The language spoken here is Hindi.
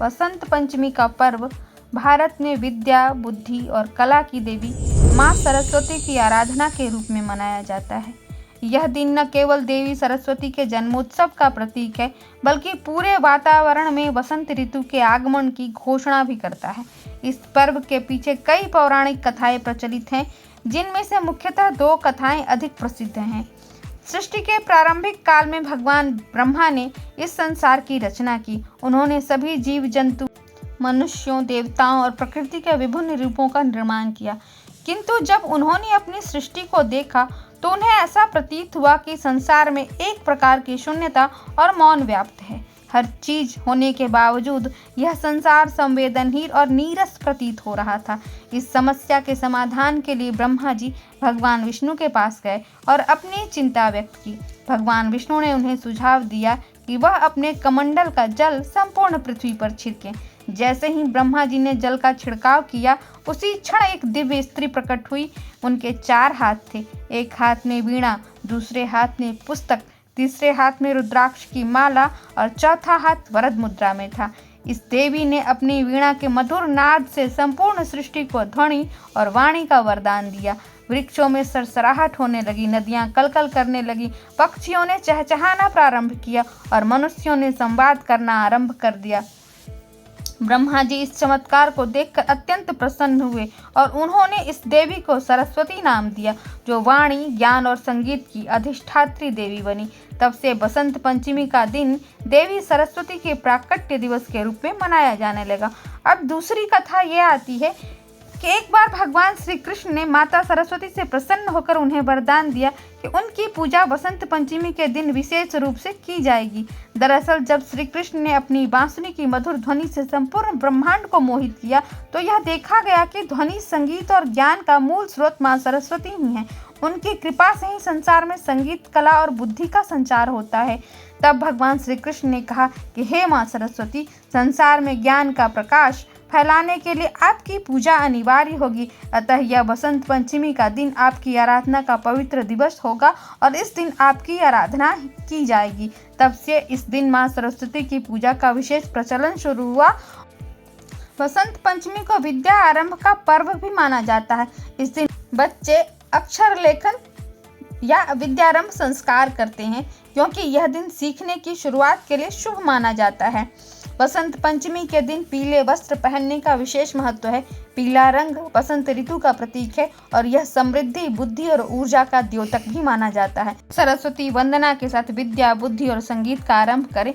वसंत पंचमी का पर्व भारत में विद्या, बुद्धि और कला की देवी माँ सरस्वती की आराधना के रूप में मनाया जाता है। यह दिन न केवल देवी सरस्वती के जन्मोत्सव का प्रतीक है, बल्कि पूरे वातावरण में वसंत ऋतु के आगमन की घोषणा भी करता है। इस पर्व के पीछे कई पौराणिक कथाएं प्रचलित हैं, जिनमें से मुख्यतः दो कथाएं अधिक प्रसिद्ध हैं। सृष्टि के प्रारंभिक काल में भगवान ब्रह्मा ने इस संसार की रचना की। उन्होंने सभी जीव जंतु, मनुष्यों, देवताओं और प्रकृति के विभिन्न रूपों का निर्माण किया। किंतु जब उन्होंने अपनी सृष्टि को देखा तो उन्हें ऐसा प्रतीत हुआ कि संसार में एक प्रकार की शून्यता और मौन व्याप्त है। हर चीज होने के बावजूद यह संसार संवेदनहीन और नीरस प्रतीत हो रहा था। इस समस्या के समाधान के लिए ब्रह्मा जी भगवान विष्णु के पास गए और अपनी चिंता व्यक्त की। भगवान विष्णु ने उन्हें सुझाव दिया कि वह अपने कमंडल का जल संपूर्ण पृथ्वी पर छिड़कें। जैसे ही ब्रह्मा जी ने जल का छिड़काव किया, उसी क्षण एक दिव्य स्त्री प्रकट हुई। उनके 4 हाथ थे, एक हाथ में वीणा, दूसरे हाथ में पुस्तक, तीसरे हाथ में रुद्राक्ष की माला और चौथा हाथ वरद मुद्रा में था। इस देवी ने अपनी वीणा के मधुर नाद से संपूर्ण सृष्टि को ध्वनि और वाणी का वरदान दिया। वृक्षों में सरसराहट होने लगी, नदियां कलकल करने लगी, पक्षियों ने चहचहाना प्रारंभ किया और मनुष्यों ने संवाद करना आरंभ कर दिया। ब्रह्मा जी इस चमत्कार को देखकर अत्यंत प्रसन्न हुए और उन्होंने इस देवी को सरस्वती नाम दिया, जो वाणी, ज्ञान और संगीत की अधिष्ठात्री देवी बनी। तब से बसंत पंचमी का दिन देवी सरस्वती के प्राकट्य दिवस के रूप में मनाया जाने लगा। अब दूसरी कथा यह आती है कि एक बार भगवान श्री कृष्ण ने माता सरस्वती से प्रसन्न होकर उन्हें वरदान दिया कि उनकी पूजा बसंत पंचमी के दिन विशेष रूप से की जाएगी। दरअसल जब श्री कृष्ण ने अपनी बांसुरी की मधुर ध्वनि से संपूर्ण ब्रह्मांड को मोहित किया, तो यह देखा गया कि ध्वनि, संगीत और ज्ञान का मूल स्रोत माँ सरस्वती ही है। उनकी कृपा से ही संसार में संगीत, कला और बुद्धि का संचार होता है। तब भगवान श्री कृष्ण ने कहा कि हे माँ सरस्वती, संसार में ज्ञान का प्रकाश फैलाने के लिए आपकी पूजा अनिवार्य होगी। अतः यह बसंत पंचमी का दिन आपकी आराधना का पवित्र दिवस होगा और इस दिन आपकी आराधना की जाएगी। तब से इस दिन माँ सरस्वती की पूजा का विशेष प्रचलन शुरू हुआ। बसंत पंचमी को विद्या आरंभ का पर्व भी माना जाता है। इस दिन बच्चे अक्षर लेखन या विद्यारंभ संस्कार करते हैं, क्योंकि यह दिन सीखने की शुरुआत के लिए शुभ माना जाता है। बसंत पंचमी के दिन पीले वस्त्र पहनने का विशेष महत्व है। पीला रंग बसंत ऋतु का प्रतीक है और यह समृद्धि, बुद्धि और ऊर्जा का द्योतक भी माना जाता है। सरस्वती वंदना के साथ विद्या, बुद्धि और संगीत का आरंभ करें।